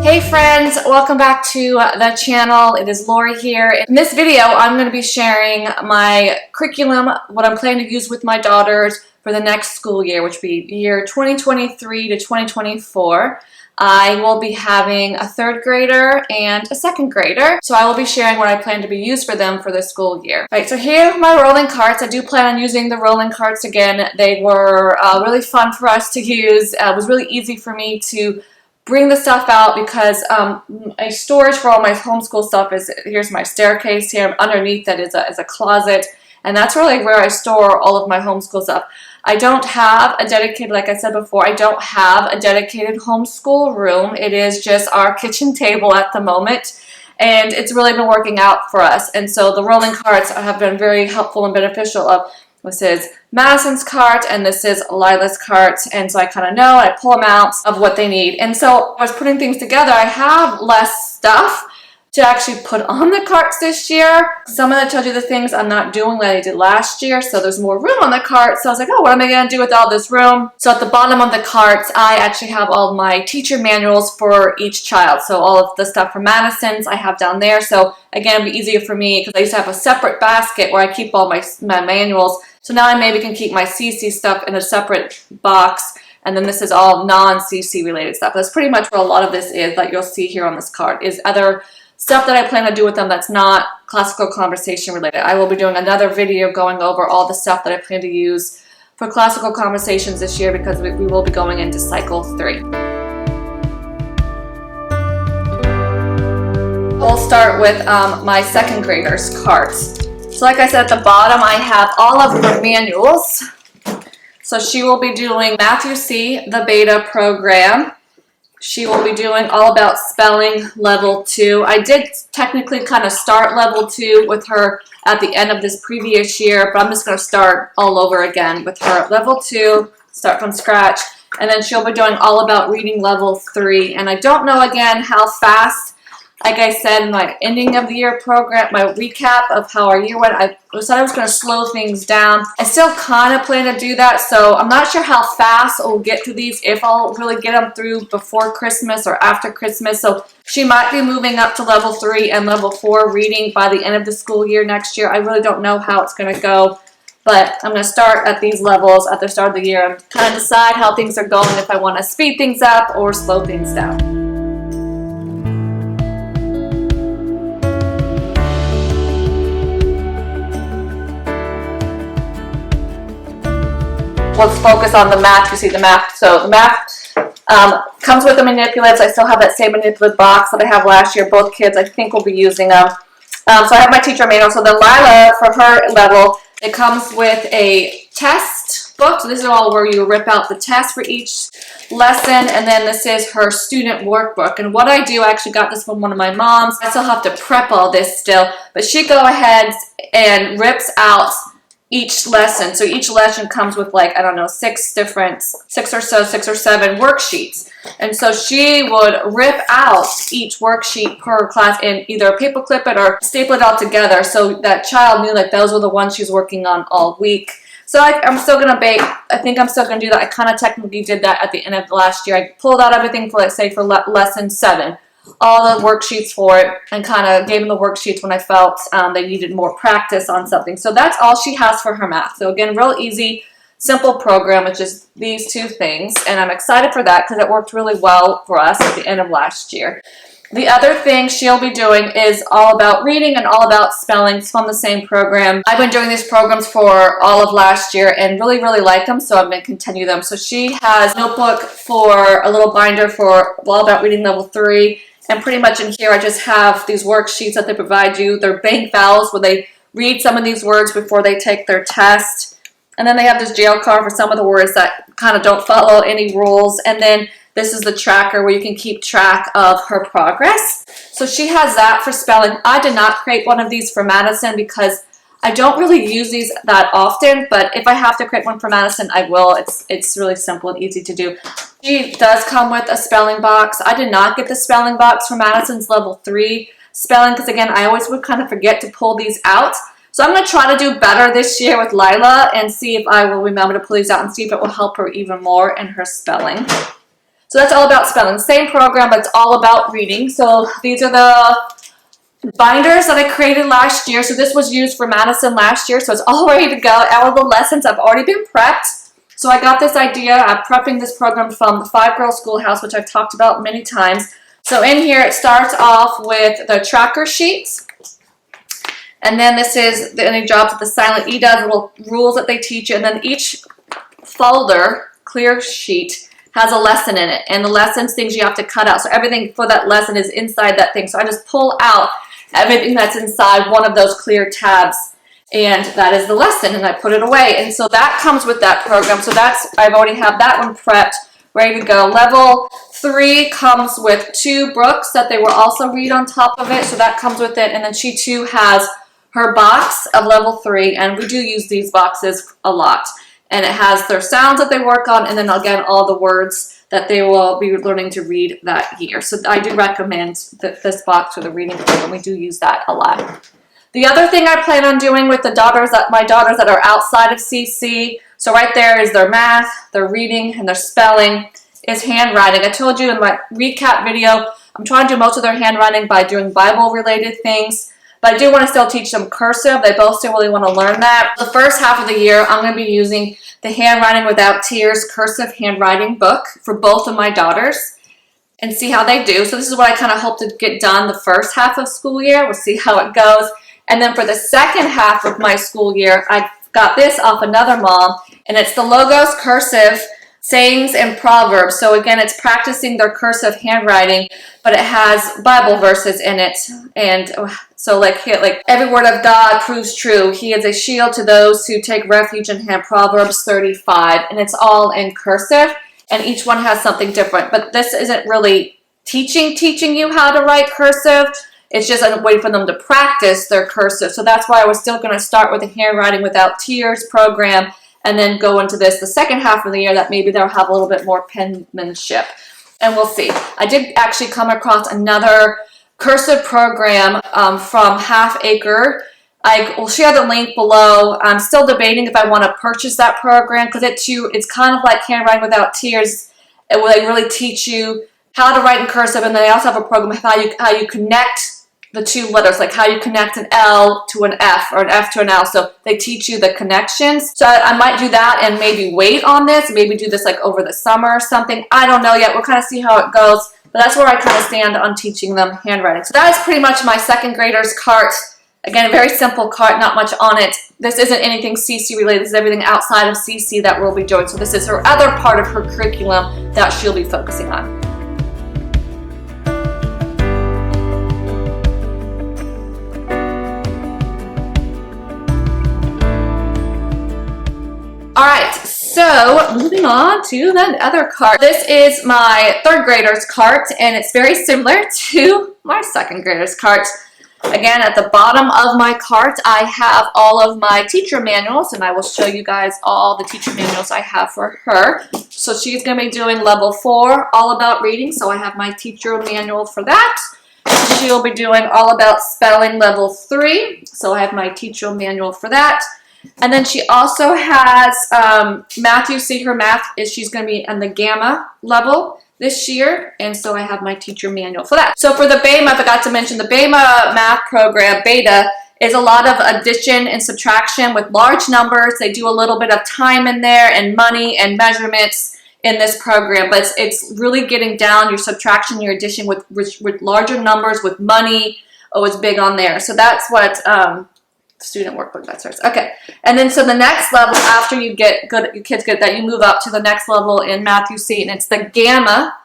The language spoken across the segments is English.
Hey friends, welcome back to the channel. It is Lori here. In this video, I'm going to be sharing my curriculum, what I'm planning to use with my daughters for the next school year, which will be year 2023 to 2024. I will be having a third grader and a second grader, so I will be sharing what I plan to be used for them for the school year. Right, so here are my rolling carts. I do plan on using the rolling carts again. They were really fun for us to use. It was really easy for me to bring the stuff out because a storage for all my homeschool stuff is, here's my staircase here, underneath that is a closet, and that's really where I store all of my homeschool stuff. I don't have a dedicated, like I said before, I don't have a dedicated homeschool room. It is just our kitchen table at the moment, and it's really been working out for us. And so the rolling carts have been very helpful and beneficial. This is Madison's cart and this is Lila's cart, and so I kind of know, I pull them out of what they need. And so I was putting things together. I have less stuff to actually put on the carts this year. Some of them told you the things I'm not doing like I did last year, so there's more room on the cart. So I was like, oh, what am I going to do with all this room? So at the bottom of the carts, I actually have all my teacher manuals for each child. So all of the stuff from Madison's I have down there. So again, it'd be easier for me because I used to have a separate basket where I keep all my manuals. So now I maybe can keep my CC stuff in a separate box. And then this is all non-CC related stuff. That's pretty much what a lot of this is that you'll see here on this card, is other stuff that I plan to do with them that's not classical conversation related. I will be doing another video going over all the stuff that I plan to use for classical conversations this year because we will be going into cycle 3. We'll start with my second graders' carts. So like I said, at the bottom I have all of her manuals. So she will be doing Matthew C, the beta program. She will be doing all about spelling level 2. I did technically kind of start level 2 with her at the end of this previous year, but I'm just going to start all over again with her. Level 2, start from scratch, and then she'll be doing all about reading level 3. And I don't know again how fast, like I said in my ending of the year program, my recap of how our year went, I decided I was going to slow things down. I still kind of plan to do that, so I'm not sure how fast we'll get through these, if I'll really get them through before Christmas or after Christmas. So she might be moving up to level 3 and level 4 reading by the end of the school year next year. I really don't know how it's going to go, but I'm going to start at these levels at the start of the year and kind of decide how things are going, if I want to speed things up or slow things down. Let's focus on the math. You see the math. So the math comes with the manipulatives. I still have that same manipulative box that I have last year. Both kids, I think, will be using them. So I have my teacher manual. So then Lila, for her level, it comes with a test book. So this is all where you rip out the test for each lesson. And then this is her student workbook. And what I do, I actually got this from one of my moms. I still have to prep all this still. But she go ahead and rips out each lesson. So each lesson comes with, like, I don't know, 6 or 7 worksheets. And so she would rip out each worksheet per class and either paper clip it or staple it all together so that child knew that those were the ones she's working on all week. So I'm still going to bake. I think I'm still going to do that. I kind of technically did that at the end of last year. I pulled out everything for, let's say, for lesson 7. All the worksheets for it, and kind of gave them the worksheets when I felt they needed more practice on something. So that's all she has for her math. So again, real easy, simple program with just these 2 things, and I'm excited for that because it worked really well for us at the end of last year. The other thing she'll be doing is all about reading and all about spelling from the same program. I've been doing these programs for all of last year and really, really like them, so I'm going to continue them. So she has a notebook for a little binder for all about reading level 3. And pretty much in here, I just have these worksheets that they provide you. They're bank vowels where they read some of these words before they take their test. And then they have this jail card for some of the words that kind of don't follow any rules. And then this is the tracker where you can keep track of her progress. So she has that for spelling. I did not create one of these for Madison because I don't really use these that often, but if I have to create one for Madison, I will. It's really simple and easy to do. She does come with a spelling box. I did not get the spelling box for Madison's level 3 spelling because, again, I always would kind of forget to pull these out. So I'm going to try to do better this year with Lila and see if I will remember to pull these out and see if it will help her even more in her spelling. So that's all about spelling. Same program, but it's all about reading. So these are the binders that I created last year. So this was used for Madison last year. So it's all ready to go. All of the lessons have already been prepped. So I got this idea of prepping this program from the 5-Girl Schoolhouse, which I've talked about many times. So in here, it starts off with the tracker sheets. And then this is any jobs that the silent E does, little rules that they teach you. And then each folder, clear sheet, has a lesson in it. And the lessons, things you have to cut out. So everything for that lesson is inside that thing. So I just pull out everything that's inside one of those clear tabs. And that is the lesson. And I put it away. And so that comes with that program. So I've already have that one prepped, ready to go. Level 3 comes with 2 books that they will also read on top of it. So that comes with it. And then she too has her box of level 3. And we do use these boxes a lot. And it has their sounds that they work on, and then again, all the words that they will be learning to read that year. So I do recommend this box for the reading program. We do use that a lot. The other thing I plan on doing with my daughters that are outside of CC, so right there is their math, their reading, and their spelling, is handwriting. I told you in my recap video, I'm trying to do most of their handwriting by doing Bible-related things. But I do want to still teach them cursive. They both still really want to learn that. The first half of the year, I'm going to be using the Handwriting Without Tears cursive handwriting book for both of my daughters and see how they do. So this is what I kind of hope to get done the first half of school year. We'll see how it goes. And then for the second half of my school year, I got this off another mom, and it's the Logos cursive sayings and proverbs. So again, it's practicing their cursive handwriting, but it has Bible verses in it. And so like every word of God proves true. He is a shield to those who take refuge in him. Proverbs 35. And it's all in cursive, and each one has something different. But this isn't really teaching you how to write cursive. It's just a way for them to practice their cursive. So that's why I was still going to start with the Handwriting Without Tears program, and then go into this the second half of the year that maybe they'll have a little bit more penmanship. And we'll see. I did actually come across another cursive program from Half Acre. I will share the link below. I'm still debating if I want to purchase that program because it's kind of like Handwriting Without Tears. It will really teach you how to write in cursive, and then they also have a program of how you connect the 2 letters, like how you connect an L to an F or an F to an L. So they teach you the connections. So I might do that and maybe wait on this, maybe do this like over the summer or something. I don't know yet. We'll kind of see how it goes. But that's where I kind of stand on teaching them handwriting. So that is pretty much my second graders cart. Again, a very simple cart, not much on it. This isn't anything CC related. This is everything outside of CC that we'll be doing. So this is her other part of her curriculum that she'll be focusing on. All right, so moving on to the other cart. This is my 3rd grader's cart, and it's very similar to my 2nd grader's cart. Again, at the bottom of my cart, I have all of my teacher manuals, and I will show you guys all the teacher manuals I have for her. So she's going to be doing level 4, all about reading, so I have my teacher manual for that. She'll be doing all about spelling, level 3, so I have my teacher manual for that. And then she also has Matthew C. Her math is she's going to be on the Gamma level this year, and so I have my teacher manual for that. So for the BEMA, I forgot to mention the BEMA math program, Beta, is a lot of addition and subtraction with large numbers. They do a little bit of time in there and money and measurements in this program, but it's really getting down your subtraction, your addition with larger numbers, with money. Oh, it's big on there. So that's what student workbook that starts. Okay, and then so the next level after you get good, your kids get that, you move up to the next level in Matthew C, and it's the Gamma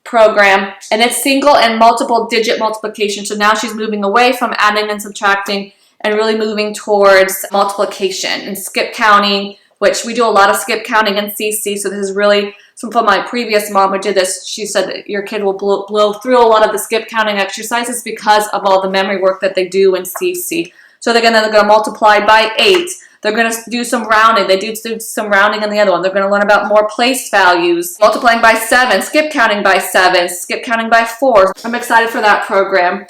program, and it's single and multiple digit multiplication. So now she's moving away from adding and subtracting and really moving towards multiplication and skip counting, which we do a lot of skip counting in CC. So this is really, from my previous mom who did this, she said that your kid will blow through a lot of the skip counting exercises because of all the memory work that they do in CC. So they're going to multiply by 8. They're going to do some rounding. They do some rounding in the other one. They're going to learn about more place values, multiplying by 7, skip counting by 7, skip counting by 4. I'm excited for that program.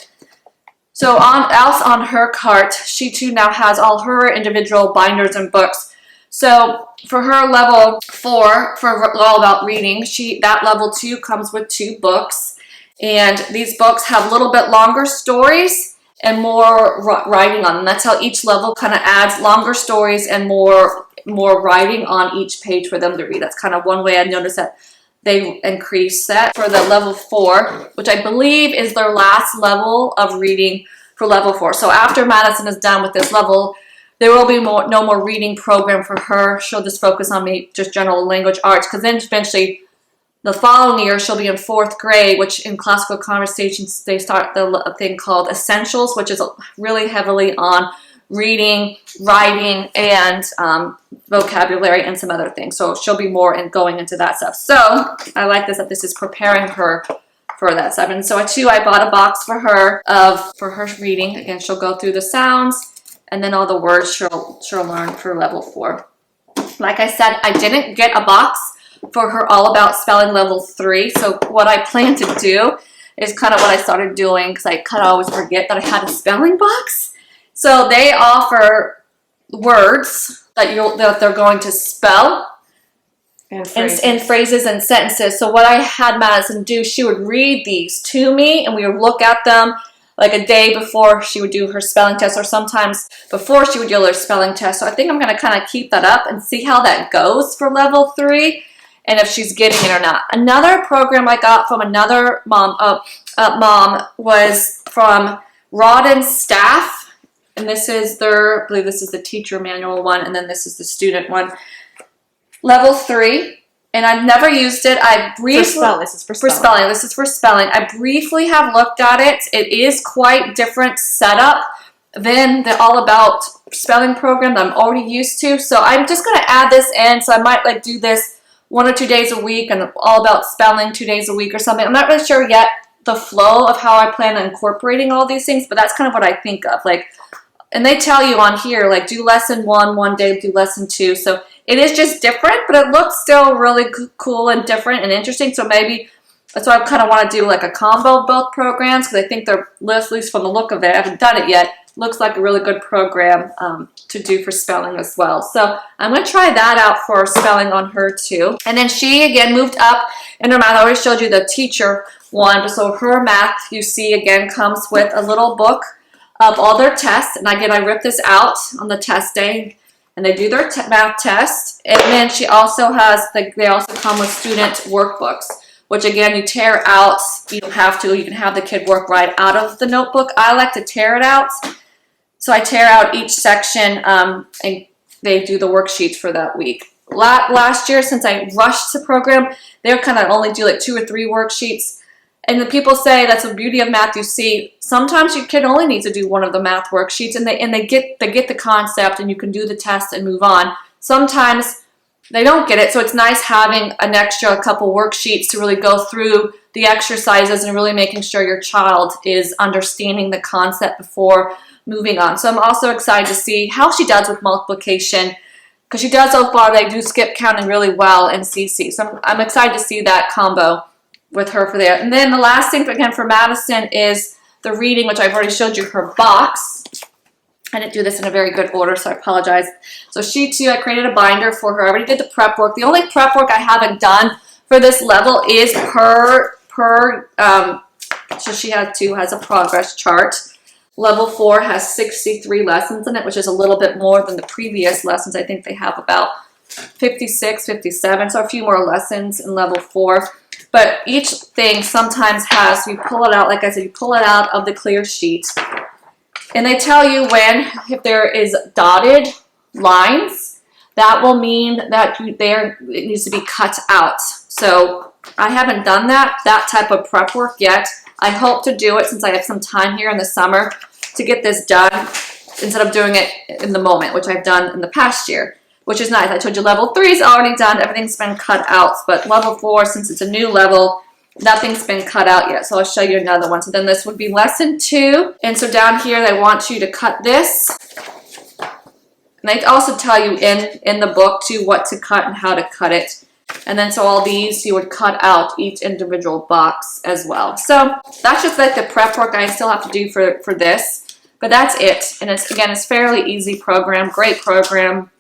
So else on her cart, she too now has all her individual binders and books. So for her level 4, for all about reading, that level 2 comes with 2 books. And these books have a little bit longer stories and more writing on them. That's how each level kind of adds longer stories and more writing on each page for them to read. That's kind of one way I noticed that they increase that for the level 4, which I believe is their last level of reading for level 4. So after Madison is done with this level, there will be no more reading program for her. She'll just focus on just general language arts, because then eventually the following year she'll be in 4th grade, which in classical conversations they start the thing called essentials, which is really heavily on reading, writing, and vocabulary and some other things. So she'll be more going into that stuff. So I like that this is preparing her for that stuff. And so too, I bought a box for her for her reading. Again, she'll go through the sounds and then all the words she'll learn for level 4. Like I said, I didn't get a box for her all about spelling level 3. So what I plan to do is kind of what I started doing, because I kind of always forget that I had a spelling box. So they offer words that they're going to spell and phrases and sentences. So what I had Madison do, she would read these to me and we would look at them like a day before she would do her spelling test, or sometimes before she would do her spelling test. So I think I'm going to kind of keep that up and see how that goes for level 3 and if she's getting it or not. Another program I got from another mom was from Rodden's staff. And this is I believe this is the teacher manual one, and then this is the student one. Level 3, and I've never used it. This is for spelling. This is for spelling. I briefly have looked at it. It is quite different setup than the All About Spelling program that I'm already used to. So I'm just going to add this in. So I might do this 1 or 2 days a week, and All About Spelling 2 days a week or something. I'm not really sure yet the flow of how I plan on incorporating all these things, but that's kind of what I think of. And they tell you on here, do lesson 1 one day, do lesson 2. So it is just different, but it looks still really cool and different and interesting. So maybe that's why I kind of want to do a combo of both programs, because I think they're, at least from the look of it, I haven't done it yet, looks like a really good program to do for spelling as well. So I'm going to try that out for spelling on her too. And then she, again, moved up in her math. I already showed you the teacher one. So her math, you see, again, comes with a little book of all their tests. And again, I rip this out on the test day, and they do their math test. And then she also has, they also come with student workbooks, which again, you tear out. You don't have to. You can have the kid work right out of the notebook. I like to tear it out. So I tear out each section, and they do the worksheets for that week. Last year, since I rushed the program, they would kind of only do 2 or 3 worksheets. And the people say that's the beauty of math. You see, sometimes your kid only needs to do 1 of the math worksheets, and they get the concept, and you can do the test and move on. Sometimes they don't get it, so it's nice having an extra couple worksheets to really go through the exercises and really making sure your child is understanding the concept before moving on. So I'm also excited to see how she does with multiplication, because she does so far. They do skip counting really well in CC. So I'm excited to see that combo with her for there. And then the last thing, again, for Madison is the reading, which I've already showed you her box. I didn't do this in a very good order, so I apologize. So she too, I created a binder for her. I already did the prep work. The only prep work I haven't done for this level is so she has a progress chart. Level 4 has 63 lessons in it, which is a little bit more than the previous lessons. I think they have about 56, 57, so a few more lessons in level 4. But each thing sometimes has, you pull it out, like I said, you pull it out of the clear sheet. And they tell you if there is dotted lines, that will mean that it needs to be cut out. So I haven't done that type of prep work yet. I hope to do it since I have some time here in the summer to get this done instead of doing it in the moment, which I've done in the past year, which is nice. I told you level 3 is already done. Everything's been cut out. But level 4, since it's a new level, nothing's been cut out yet. So I'll show you another one. So then this would be lesson 2. And so down here, they want you to cut this. And they also tell you in the book, too, what to cut and how to cut it. And then so all these, you would cut out each individual box as well. So that's just the prep work I still have to do for this. But that's it. And it's fairly easy program, great program.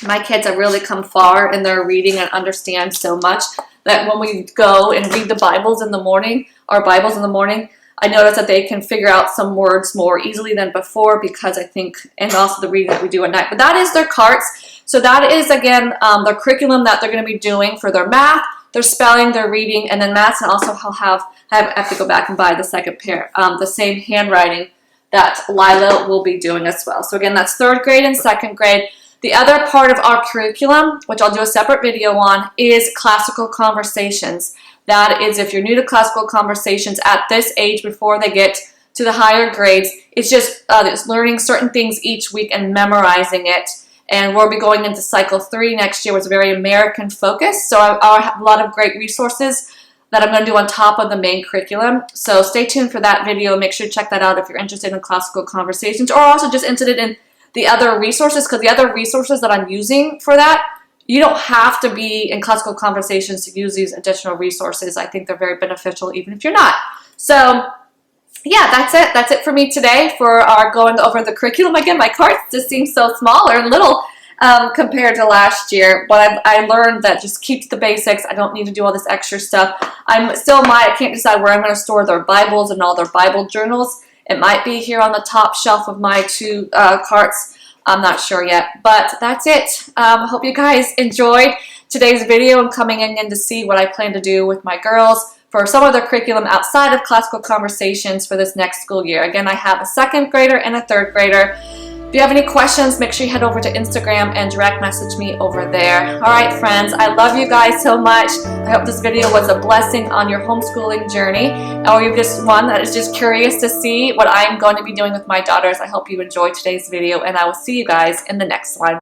My kids have really come far in their reading and understand so much that when we go and read the Bibles in the morning, our Bibles in the morning, I notice that they can figure out some words more easily than before because I think, and also the reading that we do at night. But that is their carts. So that is, again, their curriculum that they're going to be doing for their math, their spelling, their reading, and then maths, and also have to go back and buy the second pair, the same handwriting that Lila will be doing as well. So again, that's 3rd grade and 2nd grade. The other part of our curriculum, which I'll do a separate video on, is classical conversations. That is, if you're new to classical conversations at this age before they get to the higher grades, it's just it's learning certain things each week and memorizing it. And we'll be going into cycle 3 next year, which is very American focused. So I'll have a lot of great resources that I'm going to do on top of the main curriculum. So stay tuned for that video. Make sure to check that out if you're interested in classical conversations, or also just interested in the other resources, because the other resources that I'm using for that, you don't have to be in classical conversations to use these additional resources. I think they're very beneficial even if you're not. So yeah, that's it. That's it for me today for our going over the curriculum. Again, my cards just seem so small or little compared to last year, but I learned that just keep to the basics. I don't need to do all this extra stuff. I can't decide where I'm going to store their Bibles and all their Bible journals. It might be here on the top shelf of my 2 carts. I'm not sure yet, but that's it. I hope you guys enjoyed today's video and coming in to see what I plan to do with my girls for some of their curriculum outside of classical conversations for this next school year. Again, I have a 2nd grader and a 3rd grader. If you have any questions, make sure you head over to Instagram and direct message me over there. All right, friends, I love you guys so much. I hope this video was a blessing on your homeschooling journey, or you're just one that is just curious to see what I'm going to be doing with my daughters. I hope you enjoyed today's video, and I will see you guys in the next one.